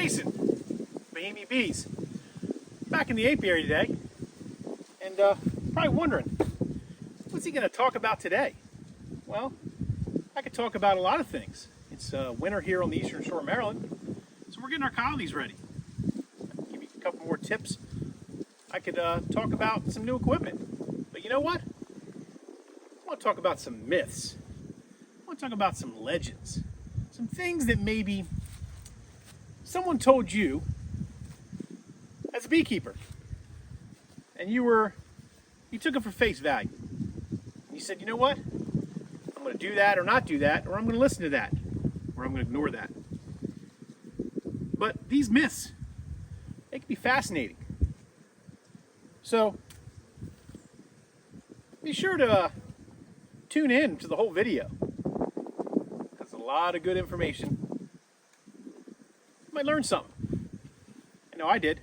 Jason, Bohemiabees, back in the apiary today, and probably wondering, what's he going to talk about today? Well, I could talk about a lot of things. It's winter here on the eastern shore of Maryland, so we're getting our colonies ready. I'll give you a couple more tips. I could talk about some new equipment, but you know what? I want to talk about some myths. I want to talk about some legends, some things that maybe someone told you as a beekeeper, and you took it for face value. And you said, you know what? I'm going to do that or not do that, or I'm going to listen to that, or I'm going to ignore that. But these myths, they can be fascinating. So be sure to tune in to the whole video. That's a lot of good information. You might learn something. I know I did.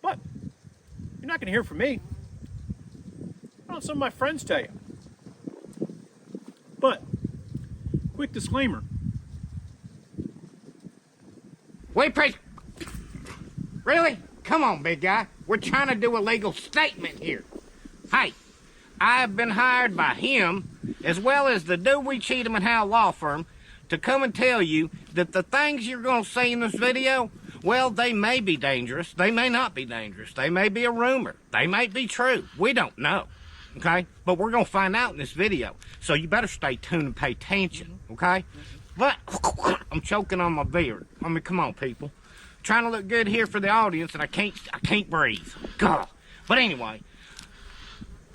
But you're not going to hear from me. I'll let some of my friends tell you. But, quick disclaimer. Wait, really? Come on, big guy. We're trying to do a legal statement here. Hey, I've been hired by him, as well as the Dewey, Cheatham & Howe law firm, to come and tell you that the things you're going to see in this video, well, they may be dangerous. They may not be dangerous. They may be a rumor. They may be true. We don't know, okay? But we're going to find out in this video. So you better stay tuned and pay attention, okay? But I'm choking on my beard. I mean, come on, people. Trying to look good here for the audience, and I can't breathe. God. But anyway,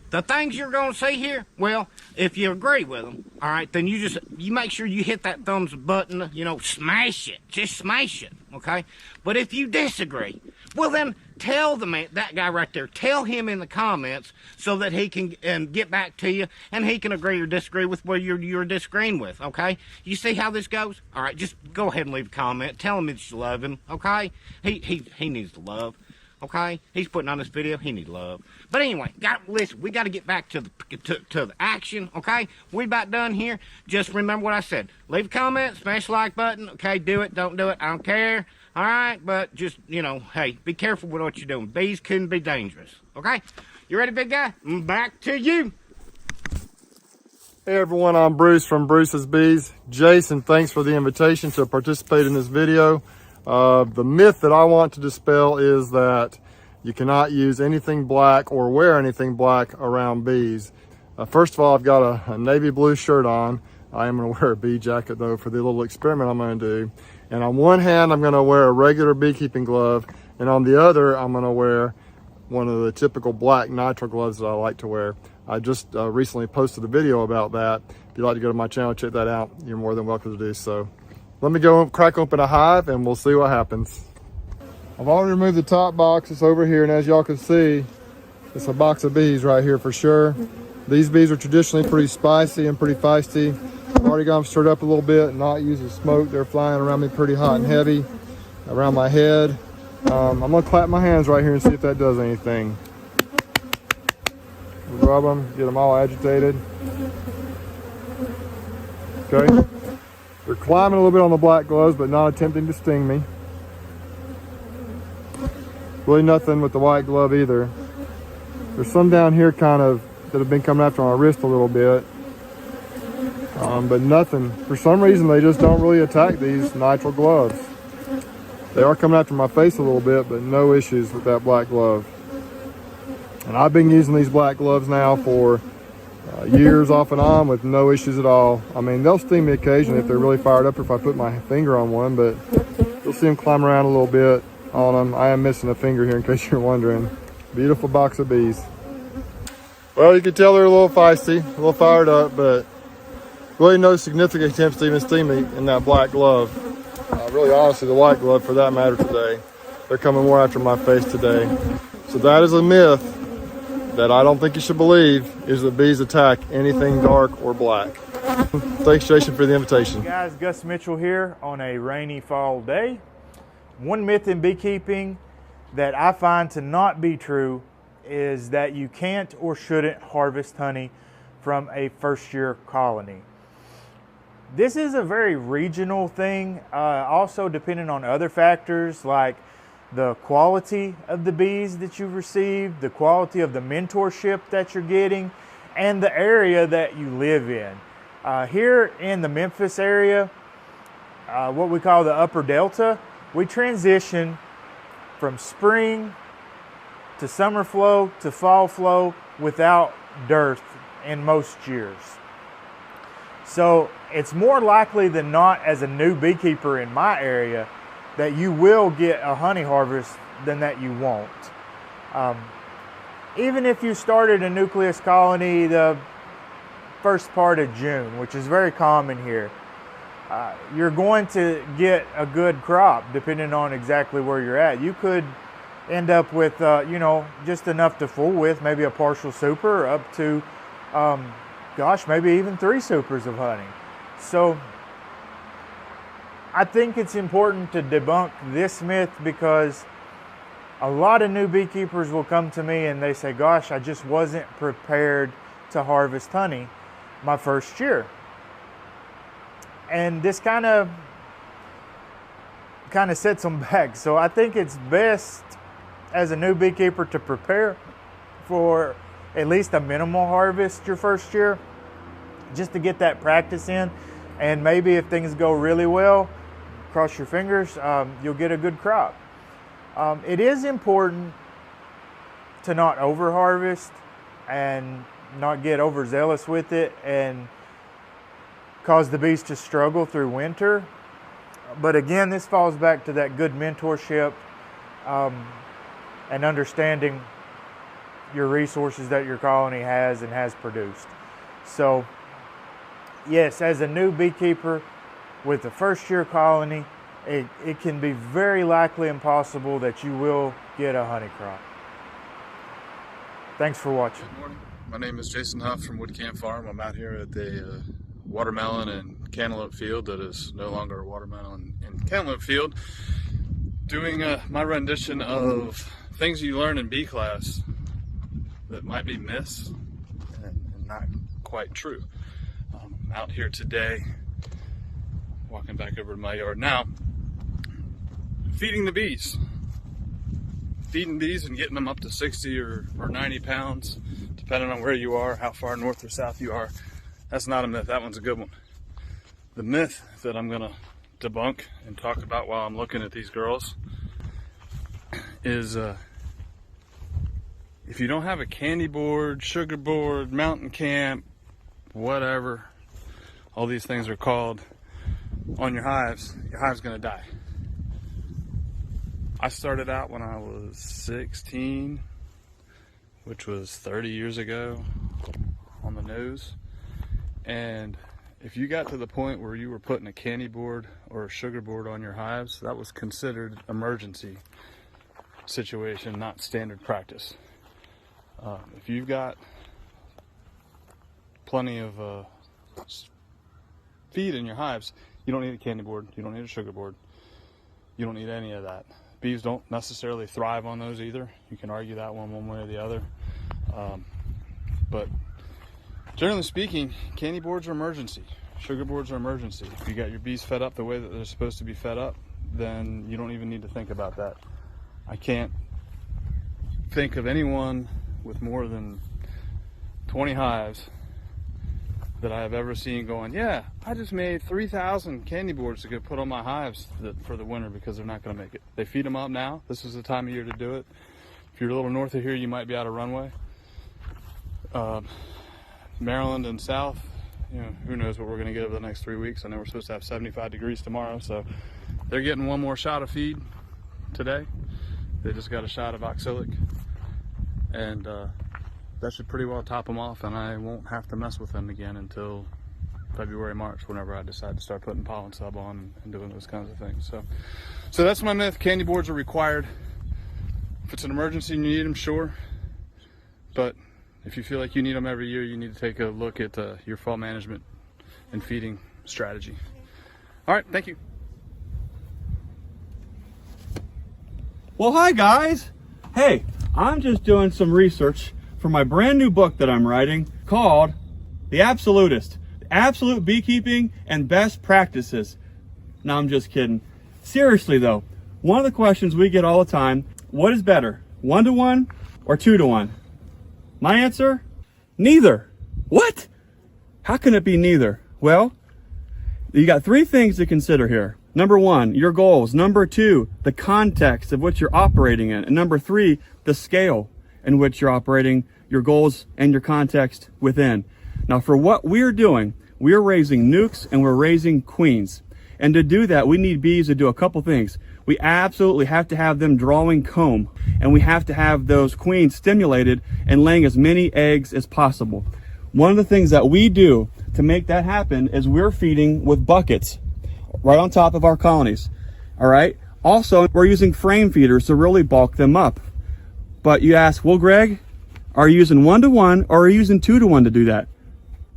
the things you're going to see here, well, if you agree with them, all right, then you make sure you hit that thumbs up button, smash it. Just smash it, okay? But if you disagree, well, then tell the man, that guy right there, tell him in the comments so that he can get back to you and he can agree or disagree with what you're disagreeing with, okay? You see how this goes? All right, just go ahead and leave a comment. Tell him that you love him, okay? He needs the love. Okay, he's putting on this video. He needs love. But anyway, listen. We got to get back to the action. Okay, we about done here. Just remember what I said. Leave a comment, smash the like button. Okay, do it, don't do it. I don't care. All right, but just hey, be careful with what you're doing. Bees can be dangerous. Okay, you ready, big guy? Back to you. Hey everyone, I'm Bruce from Bruce's Bees. Jason, thanks for the invitation to participate in this video. The myth that I want to dispel is that you cannot use anything black or wear anything black around bees. First of all, I've got a navy blue shirt on. I am going to wear a bee jacket though for the little experiment I'm going to do. And on one hand, I'm going to wear a regular beekeeping glove, and on the other, I'm going to wear one of the typical black nitrile gloves that I like to wear. I just recently posted a video about that. If you'd like to go to my channel, check that out. You're more than welcome to do so. Let me go crack open a hive and we'll see what happens. I've already removed the top box. It's over here, and as y'all can see, it's a box of bees right here for sure. These bees are traditionally pretty spicy and pretty feisty. I've already got them stirred up a little bit, not using smoke. They're flying around me pretty hot and heavy around my head. I'm gonna clap my hands right here and see if that does anything. Rub them, get them all agitated. Okay. They're climbing a little bit on the black gloves, but not attempting to sting me. Really nothing with the white glove either. There's some down here kind of that have been coming after my wrist a little bit. But nothing. For some reason, they just don't really attack these nitrile gloves. They are coming after my face a little bit, but no issues with that black glove. And I've been using these black gloves now for years off and on with no issues at all. I mean, they'll sting me occasionally if they're really fired up or if I put my finger on one, but you'll see them climb around a little bit on them. I am missing a finger here in case you're wondering. Beautiful box of bees. Well, you can tell they're a little feisty, a little fired up, but really no significant attempts to even sting me in that black glove. Really, honestly, the white glove for that matter today. They're coming more after my face today. So that is a myth that I don't think you should believe, is that bees attack anything dark or black. Thanks, Jason, for the invitation. Hey guys, Gus Mitchell here on a rainy fall day. One myth in beekeeping that I find to not be true is that you can't or shouldn't harvest honey from a first-year colony. This is a very regional thing, also depending on other factors like the quality of the bees that you've received, the quality of the mentorship that you're getting, and the area that you live in. Here in the Memphis area, what we call the Upper Delta, we transition from spring to summer flow to fall flow without dearth in most years. So it's more likely than not, as a new beekeeper in my area, that you will get a honey harvest than that you won't. Even if you started a nucleus colony the first part of June, which is very common here, you're going to get a good crop depending on exactly where you're at. You could end up with, you know, just enough to fool with, maybe a partial super, up to, gosh, maybe even 3 supers of honey. So I think it's important to debunk this myth, because a lot of new beekeepers will come to me and they say, gosh, I just wasn't prepared to harvest honey my first year. And this kind of sets them back. So I think it's best as a new beekeeper to prepare for at least a minimal harvest your first year, just to get that practice in. And maybe if things go really well, cross your fingers, you'll get a good crop. It is important to not over harvest and not get overzealous with it and cause the bees to struggle through winter. But again, this falls back to that good mentorship and understanding your resources that your colony has and has produced. So yes, as a new beekeeper with the first year colony, it can be very likely impossible that you will get a honey crop. Thanks for watching. Good morning. My name is Jason Huff from Wood Camp Farm. I'm out here at the watermelon and cantaloupe field that is no longer a watermelon and cantaloupe field, doing my rendition of things you learn in bee class that might be myths and not quite true. I'm out here today, walking back over to my yard now, feeding the bees. Feeding bees and getting them up to 60 or 90 pounds, depending on where you are, how far north or south you are. That's not a myth, that one's a good one. The myth that I'm gonna debunk and talk about while I'm looking at these girls is if you don't have a candy board, sugar board, mountain camp, whatever all these things are called on your hive's gonna die. I started out when I was 16, which was 30 years ago on the nose. And if you got to the point where you were putting a candy board or a sugar board on your hives, that was considered emergency situation, not standard practice. If you've got plenty of feed in your hives, you don't need a candy board, you don't need a sugar board, you don't need any of that. Bees don't necessarily thrive on those either. You can argue that one way or the other. But generally speaking, candy boards are emergency. Sugar boards are emergency. If you got your bees fed up the way that they're supposed to be fed up, then you don't even need to think about that. I can't think of anyone with more than 20 hives that I have ever seen going, yeah, I just made 3,000 candy boards to go put on my hives for the winter because they're not going to make it. They feed them up now. This is the time of year to do it. If you're a little north of here, you might be out of runway. Maryland and south, you know, who knows what we're going to get over the next 3 weeks. I know we're supposed to have 75 degrees tomorrow, so they're getting one more shot of feed today. They just got a shot of oxalic, and that should pretty well top them off, and I won't have to mess with them again until February, March, whenever I decide to start putting pollen sub on and doing those kinds of things. So that's my myth. Candy boards are required. If it's an emergency and you need them, sure. But if you feel like you need them every year, you need to take a look at your fall management and feeding strategy. All right, thank you. Well, hi guys. Hey, I'm just doing some research for my brand new book that I'm writing called The Absolutist. absolute beekeeping and best practices. No, I'm just kidding. Seriously though, one of the questions we get all the time, what is better, 1-to-1 or 2-to-1? My answer, neither. What? How can it be neither? Well, you got three things to consider here. Number one, your goals. Number two, the context of which you're operating in. And number three, the scale in which you're operating your goals and your context within. Now for what we're doing, we're raising nucs and we're raising queens. And to do that, we need bees to do a couple things. We absolutely have to have them drawing comb, and we have to have those queens stimulated and laying as many eggs as possible. One of the things that we do to make that happen is we're feeding with buckets right on top of our colonies. All right. Also, we're using frame feeders to really bulk them up. But you ask, well, Greg, are you using 1-to-1 or are you using 2-to-1 to do that?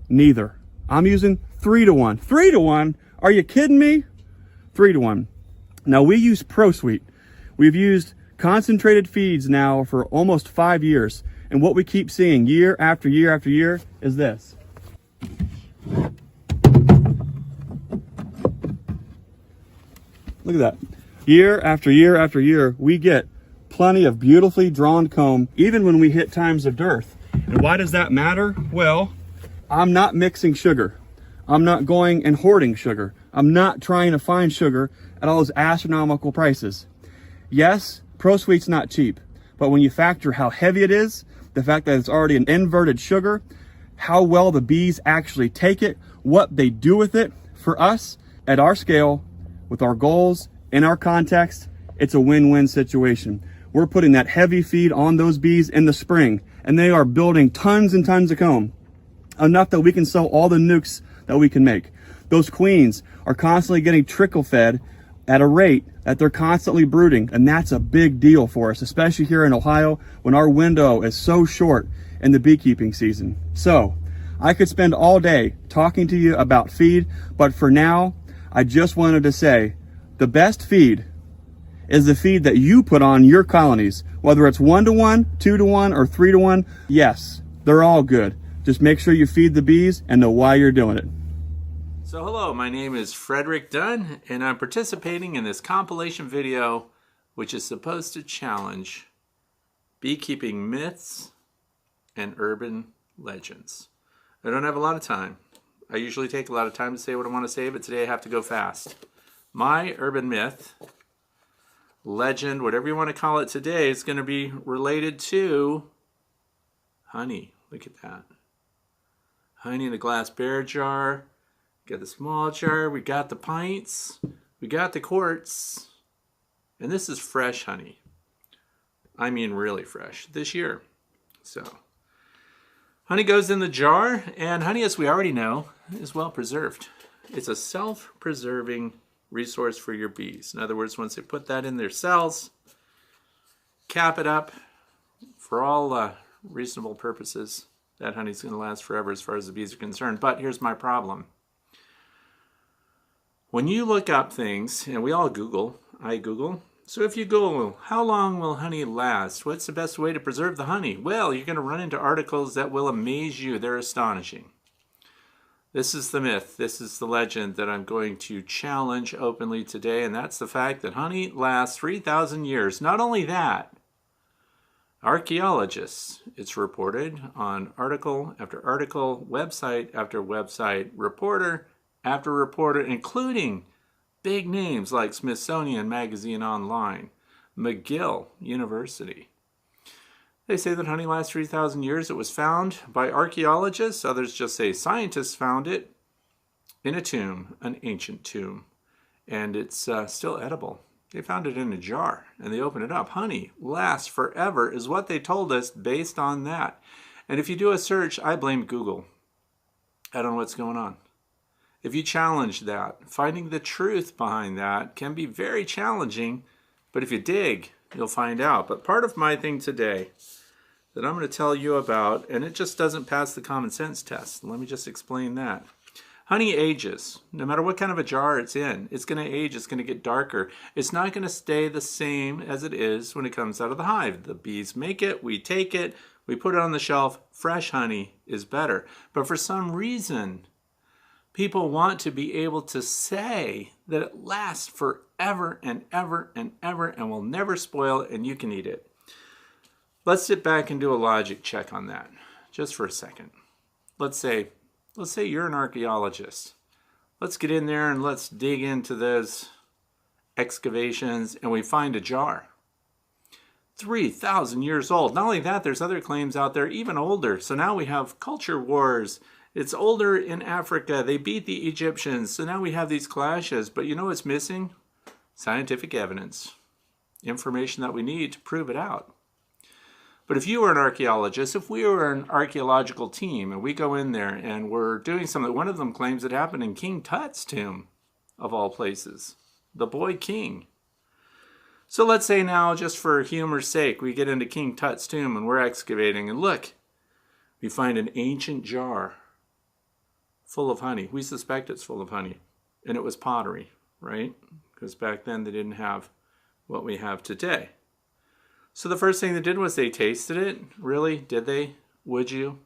Neither. I'm using 3-to-1. 3-to-1? Are you kidding me? 3-to-1. Now we use ProSweet. We've used concentrated feeds now for almost 5 years. And what we keep seeing year after year after year is this. Look at that. Year after year after year, we get plenty of beautifully drawn comb, even when we hit times of dearth. And why does that matter? Well, I'm not mixing sugar. I'm not going and hoarding sugar. I'm not trying to find sugar at all those astronomical prices. Yes, ProSweet's not cheap, but when you factor how heavy it is, the fact that it's already an inverted sugar, how well the bees actually take it, what they do with it, for us, at our scale, with our goals, in our context, it's a win-win situation. We're putting that heavy feed on those bees in the spring, and they are building tons and tons of comb, enough that we can sell all the nucs that we can make. Those queens are constantly getting trickle fed at a rate that they're constantly brooding, and that's a big deal for us, especially here in Ohio when our window is so short in the beekeeping season. So I could spend all day talking to you about feed, but for now I just wanted to say the best feed is the feed that you put on your colonies, whether it's 1-to-1, 2-to-1, or 3-to-1. Yes, they're all good. Just make sure you feed the bees and know why you're doing it. So hello, my name is Frederick Dunn, and I'm participating in this compilation video which is supposed to challenge beekeeping myths and urban legends. I don't have a lot of time. I usually take a lot of time to say what I want to say, but today I have to go fast. My urban myth, legend, whatever you want to call it today, is going to be related to honey. Look at that. Honey in a glass bear jar. Got the small jar, we got the pints, we got the quarts, and this is fresh honey. I mean really fresh, this year. So, honey goes in the jar, and honey, as we already know, is well preserved. It's a self-preserving resource for your bees. In other words, once they put that in their cells, cap it up, for all reasonable purposes, that honey's going to last forever as far as the bees are concerned. But here's my problem. When you look up things, and we all Google, I Google, so if you Google, how long will honey last? What's the best way to preserve the honey? Well, you're going to run into articles that will amaze you. They're astonishing. This is the myth, this is the legend that I'm going to challenge openly today, and that's the fact that honey lasts 3,000 years. Not only that, archaeologists, it's reported on article after article, website after website, reporter after reporter, including big names like Smithsonian Magazine Online, McGill University. They say that honey lasts 3,000 years. It was found by archaeologists. Others just say scientists found it in a tomb, an ancient tomb, and it's still edible. They found it in a jar, and they opened it up. Honey lasts forever is what they told us based on that. And if you do a search, I blame Google. I don't know what's going on. If you challenge that, finding the truth behind that can be very challenging, but if you dig, you'll find out. But part of my thing today that I'm going to tell you about, and it just doesn't pass the common sense test. Let me just explain that. Honey ages. No matter what kind of a jar it's in, it's going to age, it's going to get darker. It's not going to stay the same as it is when it comes out of the hive. The bees make it, we take it, we put it on the shelf. Fresh honey is better. But for some reason, People want to be able to say that it lasts forever and ever and ever and will never spoil and you can eat it. Let's sit back and do a logic check on that just for a second. Let's say you're an archaeologist. Let's get in there and let's dig into those excavations and we find a jar. 3,000 years old. Not only that, there's other claims out there even older. So now we have culture wars. It's older in Africa. They beat the Egyptians. So now we have these clashes. But you know what's missing? Scientific evidence. Information that we need to prove it out. But if you were an archaeologist, if we were an archaeological team and we go in there and we're doing something, one of them claims it happened in King Tut's tomb, of all places, the boy king. So let's say now, just for humor's sake, we get into King Tut's tomb and we're excavating and look, we find an ancient jar full of honey. We suspect it's full of honey. And it was pottery, right? Because back then they didn't have what we have today. So the first thing they did was they tasted it. Really? Did they? Would you?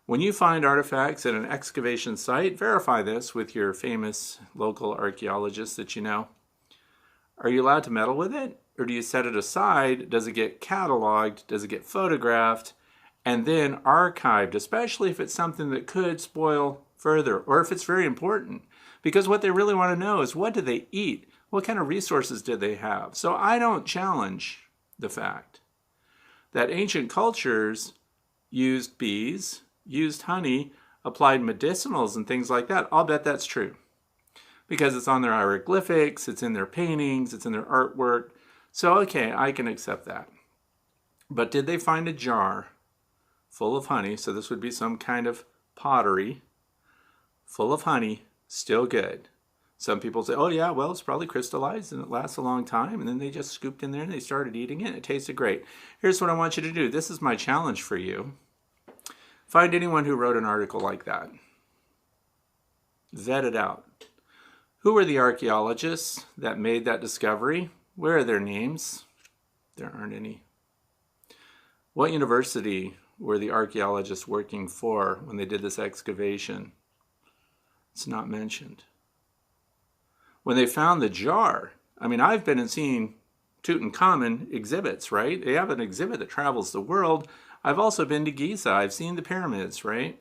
When you find artifacts at an excavation site, verify this with your famous local archaeologist that you know. Are you allowed to meddle with it? Or do you set it aside? Does it get cataloged? Does it get photographed? And then archived, especially if it's something that could spoil further or if it's very important. Because what they really want to know is what do they eat? What kind of resources did they have? So I don't challenge the fact that ancient cultures used bees, used honey, applied medicinals and things like that. I'll bet that's true. Because it's on their hieroglyphics, it's in their paintings, it's in their artwork. So, okay, I can accept that. But did they find a jar full of honey? So this would be some kind of pottery full of honey, still good. Some people say, oh yeah, well, it's probably crystallized and it lasts a long time. And then they just scooped in there and they started eating it. It tasted great. Here's what I want you to do. This is my challenge for you. Find anyone who wrote an article like that. Vet it out. Who are the archaeologists that made that discovery? Where are their names? There aren't any. What university were the archaeologists working for when they did this excavation? It's not mentioned. When they found the jar, I mean, I've been and seen Tutankhamun exhibits, right? They have an exhibit that travels the world. I've also been to Giza. I've seen the pyramids, right?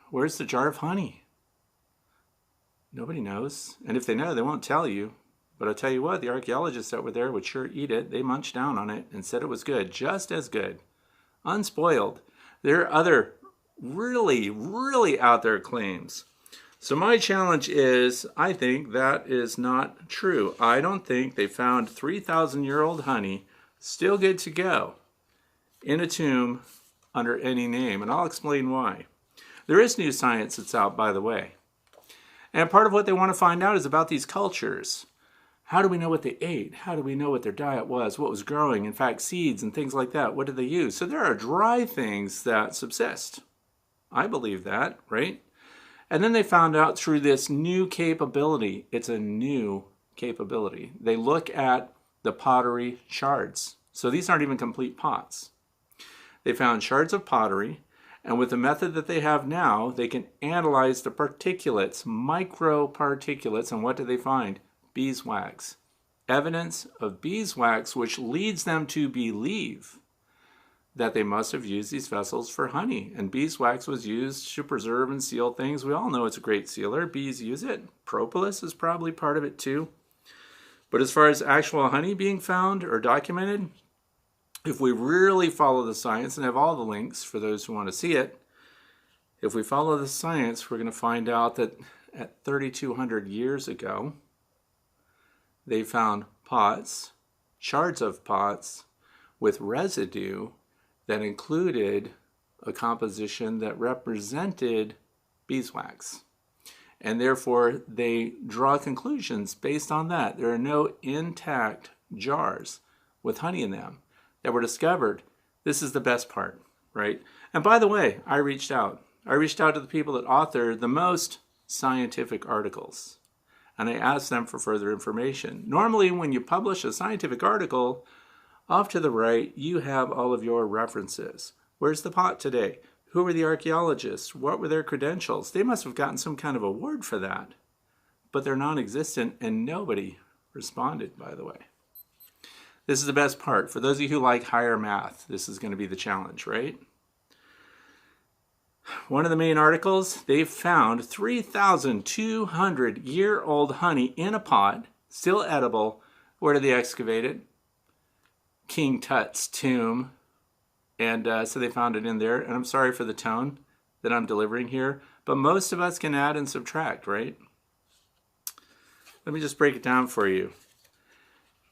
Where's the jar of honey? Nobody knows. And if they know, they won't tell you. But I'll tell you what, the archaeologists that were there would sure eat it. They munched down on it and said it was good, just as good, unspoiled. There are other really, really out there claims. So my challenge is, I think that is not true. I don't think they found 3,000-year-old honey still good to go in a tomb under any name. And I'll explain why. There is new science that's out, by the way. And part of what they want to find out is about these cultures. How do we know what they ate? How do we know what their diet was? What was growing? In fact, seeds and things like that. What did they use? So there are dry things that subsist. I believe that, right? And then they found out through this new capability. It's a new capability. They look at the pottery shards. So these aren't even complete pots. They found shards of pottery. And with the method that they have now, they can analyze the particulates, microparticulates. And what do they find? Beeswax. Evidence of beeswax, which leads them to believe that they must have used these vessels for honey. And beeswax was used to preserve and seal things. We all know it's a great sealer. Bees use it. Propolis is probably part of it too. But as far as actual honey being found or documented, if we really follow the science and have all the links for those who want to see it, if we follow the science, we're going to find out that at 3,200 years ago, they found pots, shards of pots, with residue that included a composition that represented beeswax. And therefore, they draw conclusions based on that. There are no intact jars with honey in them that were discovered. This is the best part, right? And by the way, I reached out. I reached out to the people that authored the most scientific articles. And I asked them for further information. Normally, when you publish a scientific article, off to the right, you have all of your references. Where's the pot today? Who were the archaeologists? What were their credentials? They must have gotten some kind of award for that. But they're non-existent, and nobody responded, by the way. This is the best part. For those of you who like higher math, this is going to be the challenge, right? One of the main articles, they found 3,200-year-old honey in a pot, still edible. Where did they excavate it? King Tut's tomb. And so they found it in there. And I'm sorry for the tone that I'm delivering here, but most of us can add and subtract, right? Let me just break it down for you.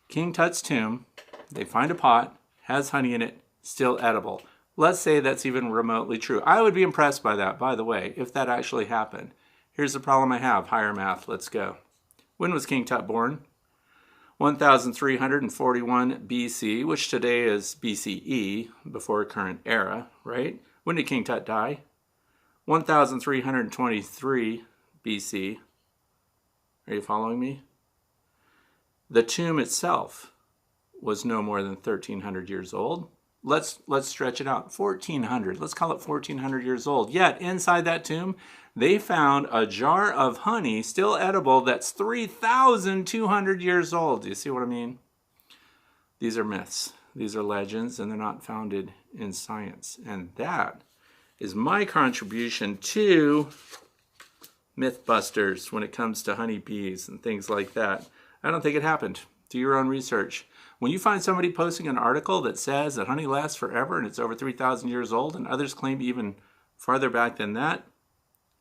King Tut's tomb, they find a pot, has honey in it, still edible. Let's say that's even remotely true. I would be impressed by that, by the way, if that actually happened. Here's the problem I have. Higher math, let's go. When was King Tut born? 1341 BC, which today is BCE, before current era, right? When did King Tut die? 1323 BC. Are you following me? The tomb itself was no more than 1,300 years old. Let's stretch it out. 1,400. Let's call it 1,400 years old. Yet inside that tomb, they found a jar of honey, still edible, that's 3,200 years old. Do you see what I mean? These are myths. These are legends, and they're not founded in science. And that is my contribution to Mythbusters when it comes to honeybees and things like that. I don't think it happened. Do your own research. When you find somebody posting an article that says that honey lasts forever and it's over 3,000 years old, and others claim even farther back than that,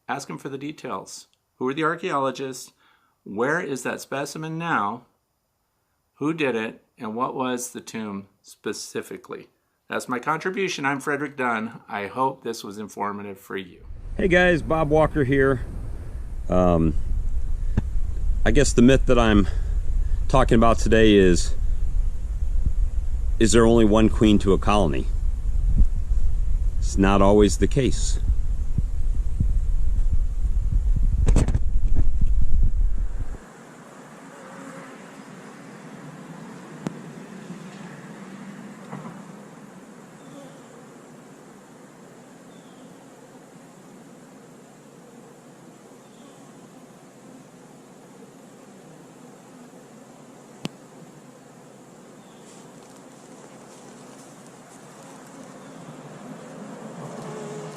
ask them for the details. Who are the archaeologists? Where is that specimen now? Who did it? And what was the tomb specifically? That's my contribution. I'm Frederick Dunn. I hope this was informative for you. Hey guys, Bob Walker here. I guess the myth that I'm talking about today is there only one queen to a colony? It's not always the case.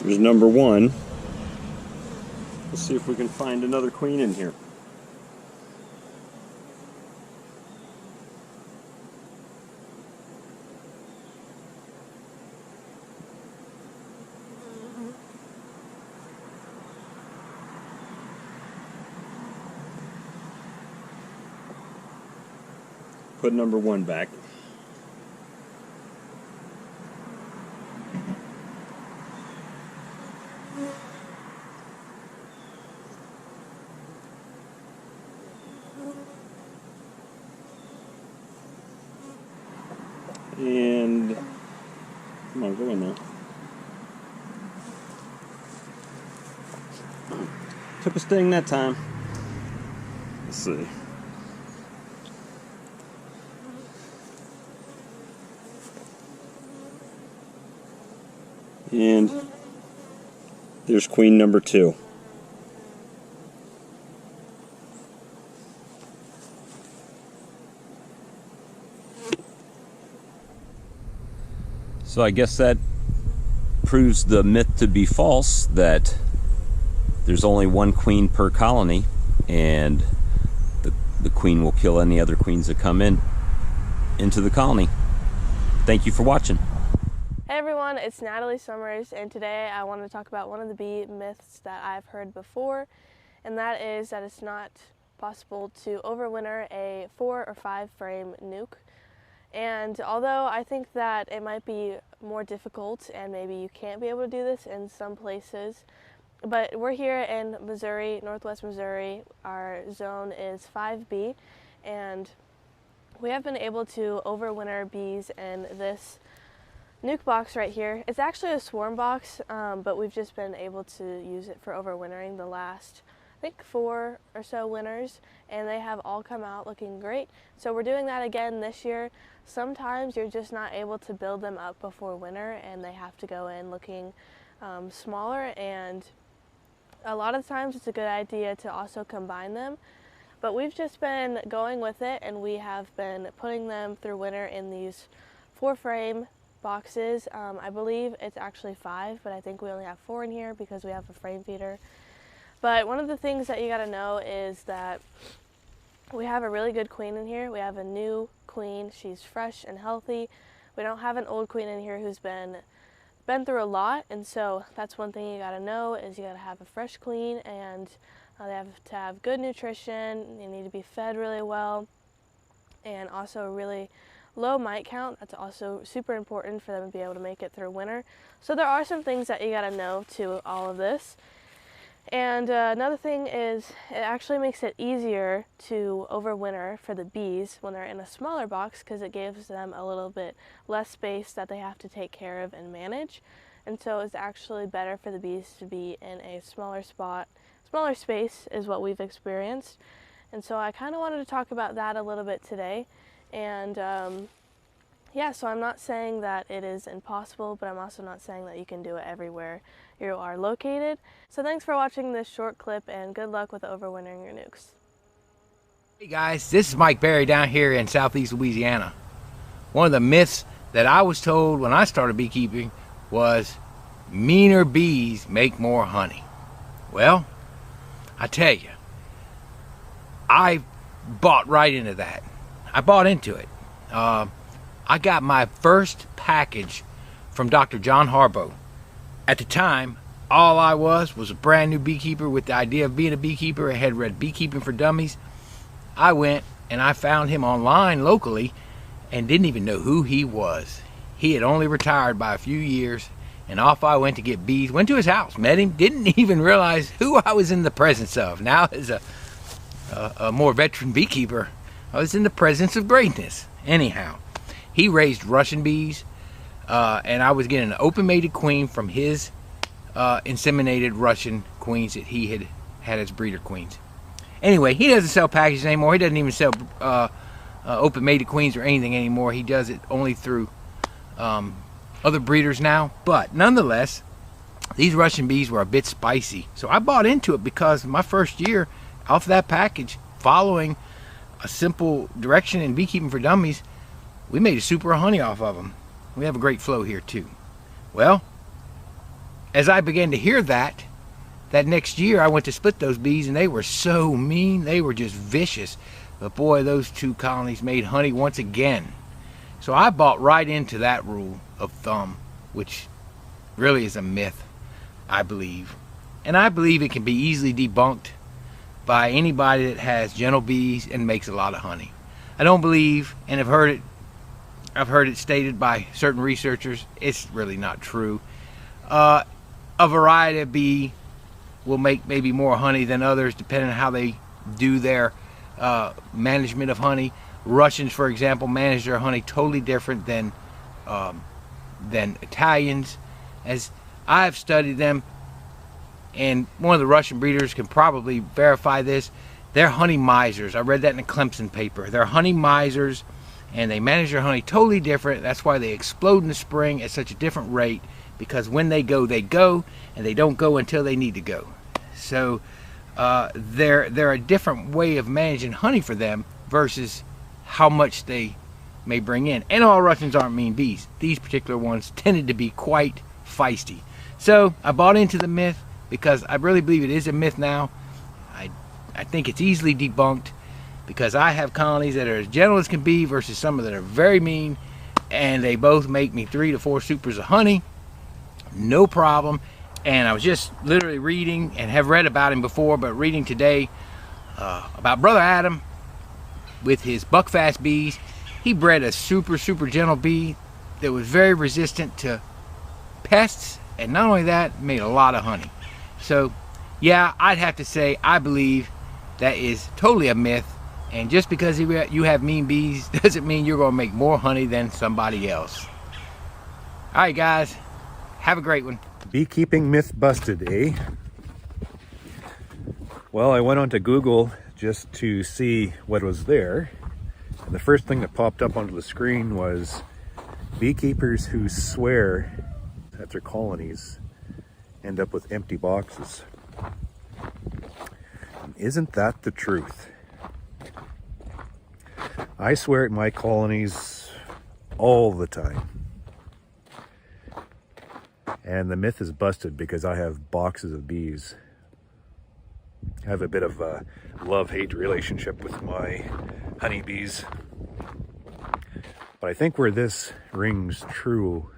Here's number one. Let's see if we can find another queen in here. Put number one back. And come on, go in there. Took a sting that time. Let's see. And there's queen number two. So I guess that proves the myth to be false, that there's only one queen per colony, and the queen will kill any other queens that come into the colony. Thank you for watching. Hey everyone, it's Natalie Summers, and today I want to talk about one of the bee myths that I've heard before, and that is that it's not possible to overwinter a 4 or 5 frame nuke. And although I think that it might be more difficult and maybe you can't be able to do this in some places, but we're here in Missouri, northwest Missouri. Our zone is 5B, and we have been able to overwinter bees in this nuke box right here. It's actually a swarm box, but we've just been able to use it for overwintering the last, I think, 4 or so winters, and they have all come out looking great. So we're doing that again this year. Sometimes you're just not able to build them up before winter, and they have to go in looking smaller, and a lot of times it's a good idea to also combine them. But we've just been going with it, and we have been putting them through winter in these 4-frame boxes. I believe it's actually 5, but I think we only have 4 in here because we have a frame feeder. But one of the things that you gotta know is that we have a really good queen in here. We have a new queen. She's fresh and healthy. We don't have an old queen in here who's been through a lot, and so that's one thing you gotta know is you gotta have a fresh queen, and they have to have good nutrition. They need to be fed really well, and also a really low mite count. That's also super important for them to be able to make it through winter. So there are some things that you gotta know to all of this. And another thing is it actually makes it easier to overwinter for the bees when they're in a smaller box, because it gives them a little bit less space that they have to take care of and manage. And so it's actually better for the bees to be in a smaller spot. Smaller space is what we've experienced. And so I kind of wanted to talk about that a little bit today. And yeah, so I'm not saying that it is impossible, but I'm also not saying that you can do it everywhere you are located. So thanks for watching this short clip, and good luck with overwintering your nukes. Hey guys, this is Mike Berry down here in southeast Louisiana. One of the myths that I was told when I started beekeeping was meaner bees make more honey. Well, I tell you, I bought right into that. I bought into it. I got my first package from Dr. John Harbaugh. At the time, all I was a brand new beekeeper with the idea of being a beekeeper. I had read Beekeeping for Dummies. I went and I found him online locally and didn't even know who he was. He had only retired by a few years, and off I went to get bees. Went to his house, met him, didn't even realize who I was in the presence of. Now, as a more veteran beekeeper, I was in the presence of greatness. Anyhow, he raised Russian bees, and I was getting an open-mated queen from his inseminated Russian queens that he had as breeder queens. Anyway, he doesn't sell packages anymore. He doesn't even sell open-mated queens or anything anymore. He does it only through other breeders now. But nonetheless, these Russian bees were a bit spicy. So I bought into it because my first year off that package, following a simple direction in Beekeeping for Dummies, we made a super honey off of them. We have a great flow here too. Well, as I began to hear that next year I went to split those bees, and they were so mean. They were just vicious. But boy, those 2 colonies made honey once again. So I bought right into that rule of thumb, which really is a myth, I believe. And I believe it can be easily debunked by anybody that has gentle bees and makes a lot of honey. I don't believe, and I've heard it stated by certain researchers, it's really not true. A variety of bee will make maybe more honey than others depending on how they do their management of honey. Russians, for example, manage their honey totally different than Italians. As I've studied them, and one of the Russian breeders can probably verify this, they're honey misers. I read that in a Clemson paper. They're honey misers, and they manage their honey totally different. That's why they explode in the spring at such a different rate, because when they go, and they don't go until they need to go. So they're a different way of managing honey for them versus how much they may bring in. And all Russians aren't mean bees. These particular ones tended to be quite feisty. So I bought into the myth because I really believe it is a myth now. I think it's easily debunked because I have colonies that are as gentle as can be versus some that are very mean, and they both make me 3 to 4 supers of honey, no problem. And I was just literally reading, and have read about him before, but reading today about Brother Adam with his buckfast bees. He bred a super gentle bee that was very resistant to pests, and not only that, made a lot of honey. So yeah, I'd have to say I believe that is totally a myth, and just because you have mean bees doesn't mean you're going to make more honey than somebody else. Alright guys, have a great one. Beekeeping myth busted, eh? Well, I went onto Google just to see what was there. And the first thing that popped up onto the screen was beekeepers who swear at their colonies end up with empty boxes. And isn't that the truth? I swear at my colonies all the time. And the myth is busted because I have boxes of bees. I have a bit of a love-hate relationship with my honeybees. But I think where this rings true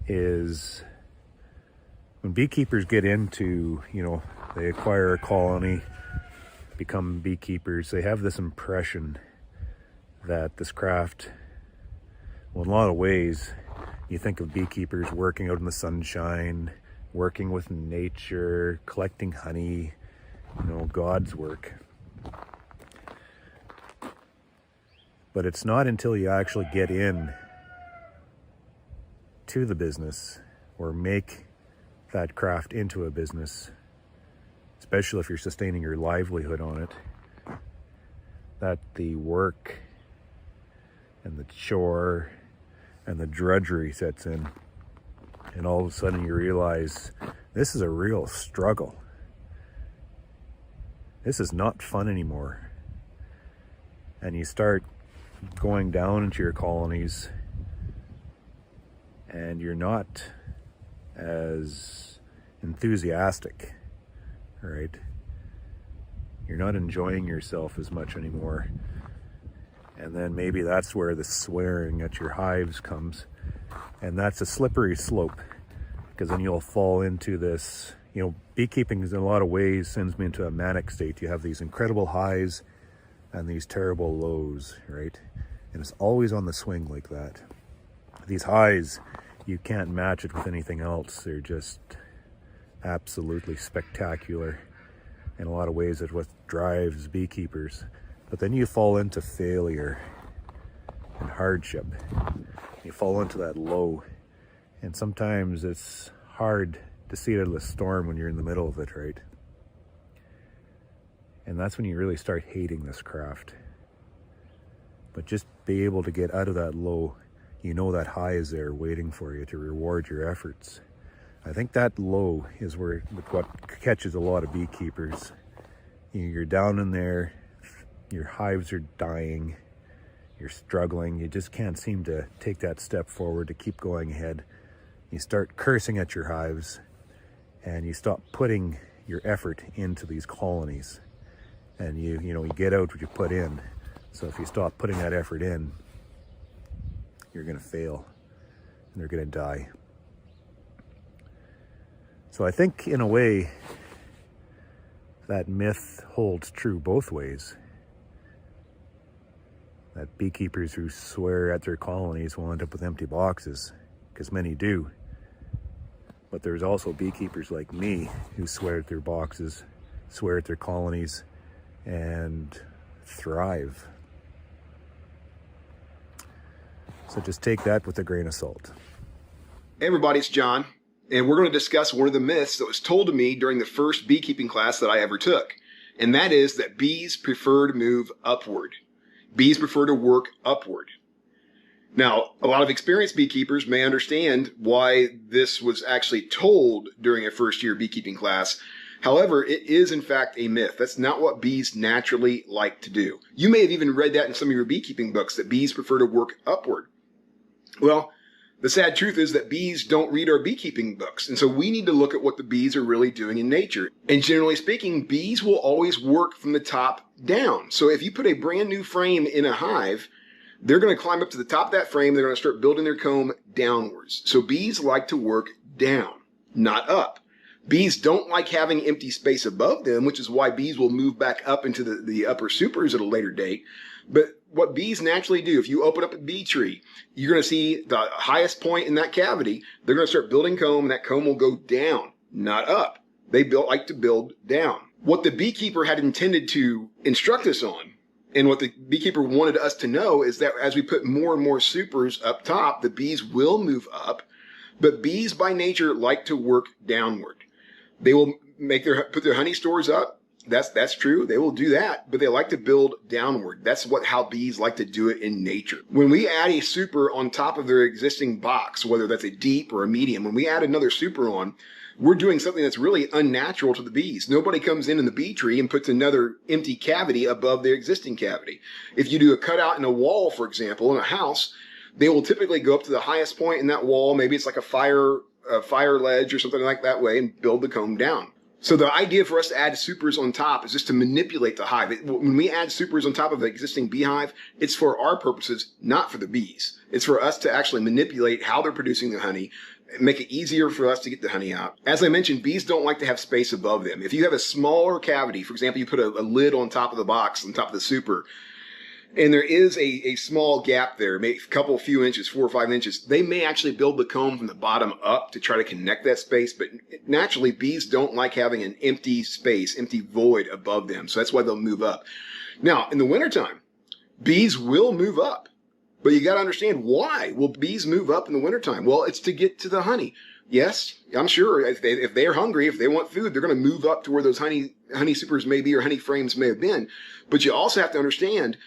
is when beekeepers get into, they acquire a colony, become beekeepers, they have this impression that this craft, well, in a lot of ways, you think of beekeepers working out in the sunshine, working with nature, collecting honey, God's work. But it's not until you actually get in to the business or make that craft into a business, especially if you're sustaining your livelihood on it, that the work and the chore and the drudgery sets in. And all of a sudden you realize this is a real struggle. This is not fun anymore. And you start going down into your colonies and you're not as enthusiastic, right? You're not enjoying yourself as much anymore. And then maybe that's where the swearing at your hives comes. And that's a slippery slope, because then you'll fall into this, beekeeping is in a lot of ways sends me into a manic state. You have these incredible highs and these terrible lows, right? And it's always on the swing like that. These highs, you can't match it with anything else. They're just absolutely spectacular. In a lot of ways, it's what drives beekeepers. But then you fall into failure and hardship. You fall into that low. And sometimes it's hard to see it out of the storm when you're in the middle of it, right? And that's when you really start hating this craft. But just be able to get out of that low, that high is there waiting for you to reward your efforts. I think that low is what catches a lot of beekeepers. You're down in there, your hives are dying, you're struggling, you just can't seem to take that step forward to keep going ahead. You start cursing at your hives and you stop putting your effort into these colonies. And you get out what you put in. So if you stop putting that effort in, you're going to fail and they're going to die. So I think in a way that myth holds true both ways. That beekeepers who swear at their colonies will end up with empty boxes, because many do. But there's also beekeepers like me who swear at their boxes, swear at their colonies, and thrive. So just take that with a grain of salt. Hey everybody, it's John, and we're going to discuss one of the myths that was told to me during the first beekeeping class that I ever took, and that is that bees prefer to move upward. Bees prefer to work upward. Now, a lot of experienced beekeepers may understand why this was actually told during a first year beekeeping class. However, it is in fact a myth. That's not what bees naturally like to do. You may have even read that in some of your beekeeping books, that bees prefer to work upward. Well, the sad truth is that bees don't read our beekeeping books. And so we need to look at what the bees are really doing in nature. And generally speaking, bees will always work from the top down. So if you put a brand new frame in a hive, they're going to climb up to the top of that frame. They're going to start building their comb downwards. So bees like to work down, not up. Bees don't like having empty space above them, which is why bees will move back up into the upper supers at a later date. But what bees naturally do, if you open up a bee tree, you're going to see the highest point in that cavity. They're going to start building comb, and that comb will go down, not up. They like to build down. What the beekeeper had intended to instruct us on, and what the beekeeper wanted us to know, is that as we put more and more supers up top, the bees will move up. But bees by nature like to work downward. They will put their honey stores up, That's true. They will do that, but they like to build downward. That's how bees like to do it in nature. When we add a super on top of their existing box, whether that's a deep or a medium, when we add another super on, we're doing something that's really unnatural to the bees. Nobody comes in the bee tree and puts another empty cavity above their existing cavity. If you do a cutout in a wall, for example, in a house, they will typically go up to the highest point in that wall. Maybe it's like a fire ledge or something like that way, and build the comb down. So the idea for us to add supers on top is just to manipulate the hive. When we add supers on top of an existing beehive, it's for our purposes, not for the bees. It's for us to actually manipulate how they're producing the honey, make it easier for us to get the honey out. As I mentioned, bees don't like to have space above them. If you have a smaller cavity, for example, you put a lid on top of the box, on top of the super, and there is a small gap there, maybe a few inches, 4 or 5 inches, they may actually build the comb from the bottom up to try to connect that space. But naturally, bees don't like having an empty space, empty void above them. So that's why they'll move up. Now, in the wintertime, bees will move up. But you got to understand, why will bees move up in the wintertime? Well, it's to get to the honey. Yes, I'm sure if they're hungry, if they want food, they're going to move up to where those honey supers may be or honey frames may have been. But you also have to understand,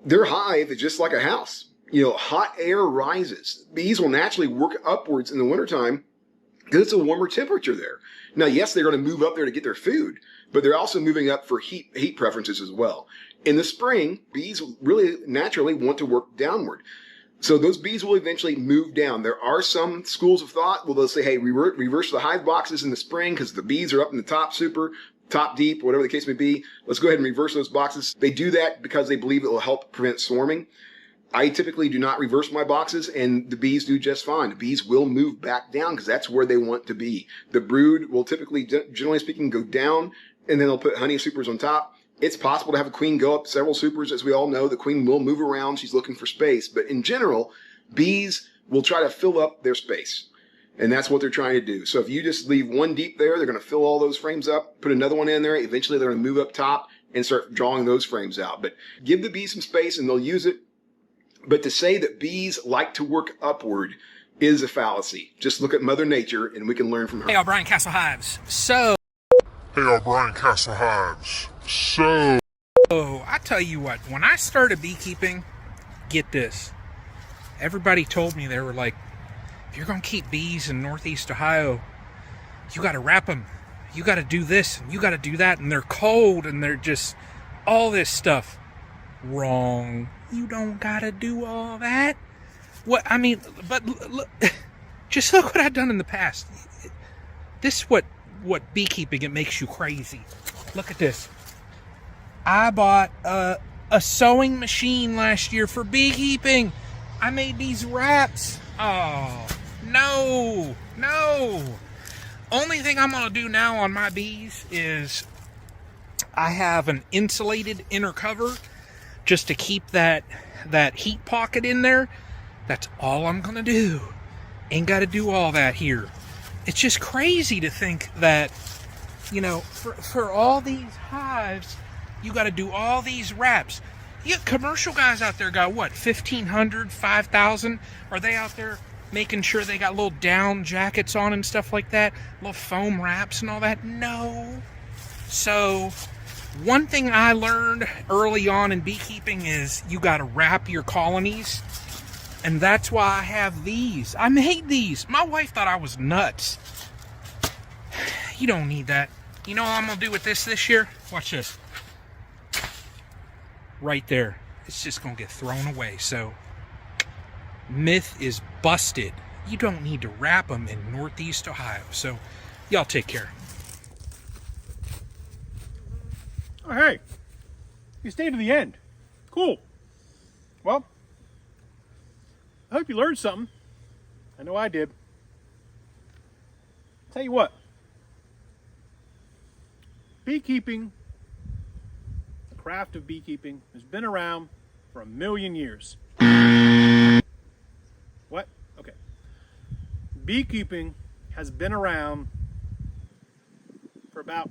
their hive is just like a house. Hot air rises. Bees will naturally work upwards in the wintertime because it's a warmer temperature there. Now, yes, they're going to move up there to get their food, but they're also moving up for heat preferences as well. In the spring, bees really naturally want to work downward. So those bees will eventually move down. There are some schools of thought where they'll say, hey, reverse the hive boxes in the spring because the bees are up in the top super, top deep, whatever the case may be. Let's go ahead and reverse those boxes. They do that because they believe it will help prevent swarming. I typically do not reverse my boxes, and the bees do just fine. The bees will move back down because that's where they want to be. The brood will typically, generally speaking, go down, and then they'll put honey supers on top. It's possible to have a queen go up several supers. As we all know, the queen will move around. She's looking for space. But in general, bees will try to fill up their space. And that's what they're trying to do. So if you just leave one deep there, they're going to fill all those frames up, put another one in there. Eventually, they're going to move up top and start drawing those frames out. But give the bees some space and they'll use it. But to say that bees like to work upward is a fallacy. Just look at Mother Nature and we can learn from her. Hey, O'Brien Castle Hives. I tell you what, when I started beekeeping, get this. Everybody told me, they were like, if you're going to keep bees in Northeast Ohio, you got to wrap them. You got to do this and you got to do that. And they're cold and they're just all this stuff. Wrong. You don't got to do all that. But look, just look what I've done in the past. This is what beekeeping, it makes you crazy. Look at this. I bought a sewing machine last year for beekeeping. I made these wraps. Oh, no. Only thing I'm going to do now on my bees is I have an insulated inner cover just to keep that heat pocket in there. That's all I'm going to do. Ain't got to do all that here. It's just crazy to think that, for all these hives, you got to do all these wraps. You got commercial guys out there got what, 1,500, 5,000? Are they out there making sure they got little down jackets on and stuff like that? Little foam wraps and all that? No. So, one thing I learned early on in beekeeping is you got to wrap your colonies. And that's why I have these. I made these. My wife thought I was nuts. You don't need that. You know what I'm going to do with this year? Watch this. Right there. It's just going to get thrown away. So, myth is busted. You don't need to wrap them in Northeast Ohio. So, y'all take care. Oh, hey. You stayed to the end. Cool. Well, I hope you learned something. I know I did. Tell you what. Beekeeping, the craft of beekeeping, has been around for 1 million years. What? Okay. Beekeeping has been around for about,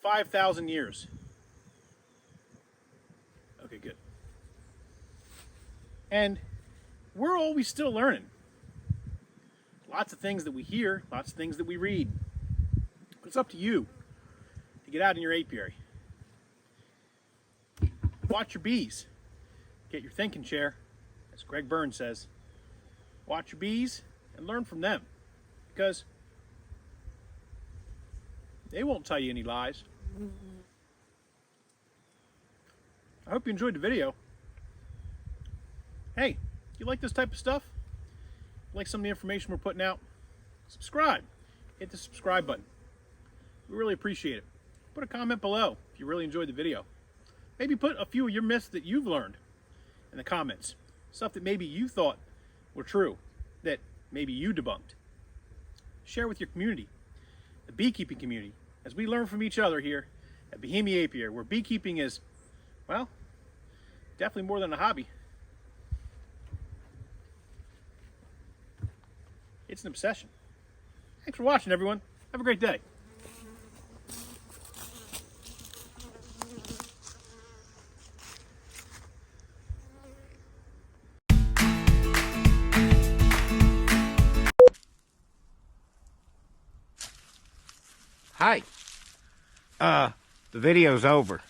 5,000 years. Okay, good. And we're always still learning. Lots of things that we hear, lots of things that we read. But it's up to you. to get out in your apiary. Watch your bees. Get your thinking chair, as Greg Burns says. Watch your bees and learn from them, because they won't tell you any lies. I hope you enjoyed the video. Hey, you like this type of stuff? Like some of the information we're putting out? Subscribe. Hit the subscribe button. We really appreciate it. Put a comment below if you really enjoyed the video. Maybe put a few of your myths that you've learned in the comments. Stuff that maybe you thought were true, that maybe you debunked. Share with your community, the beekeeping community, as we learn from each other here at Bohemiabees, where beekeeping is, well, definitely more than a hobby. It's an obsession. Thanks for watching, everyone. Have a great day. Hi. The video's over.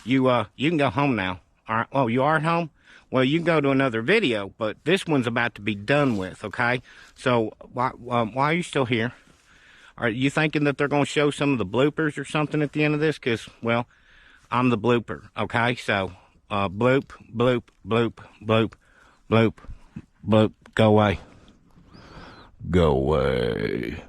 You can go home now. All right. Oh, you are at home? Well, you can go to another video, but this one's about to be done with, okay? So, why are you still here? Are you thinking that they're going to show some of the bloopers or something at the end of this? Because, well, I'm the blooper, okay? So, bloop, bloop, bloop, bloop, bloop, bloop, go away. Go away.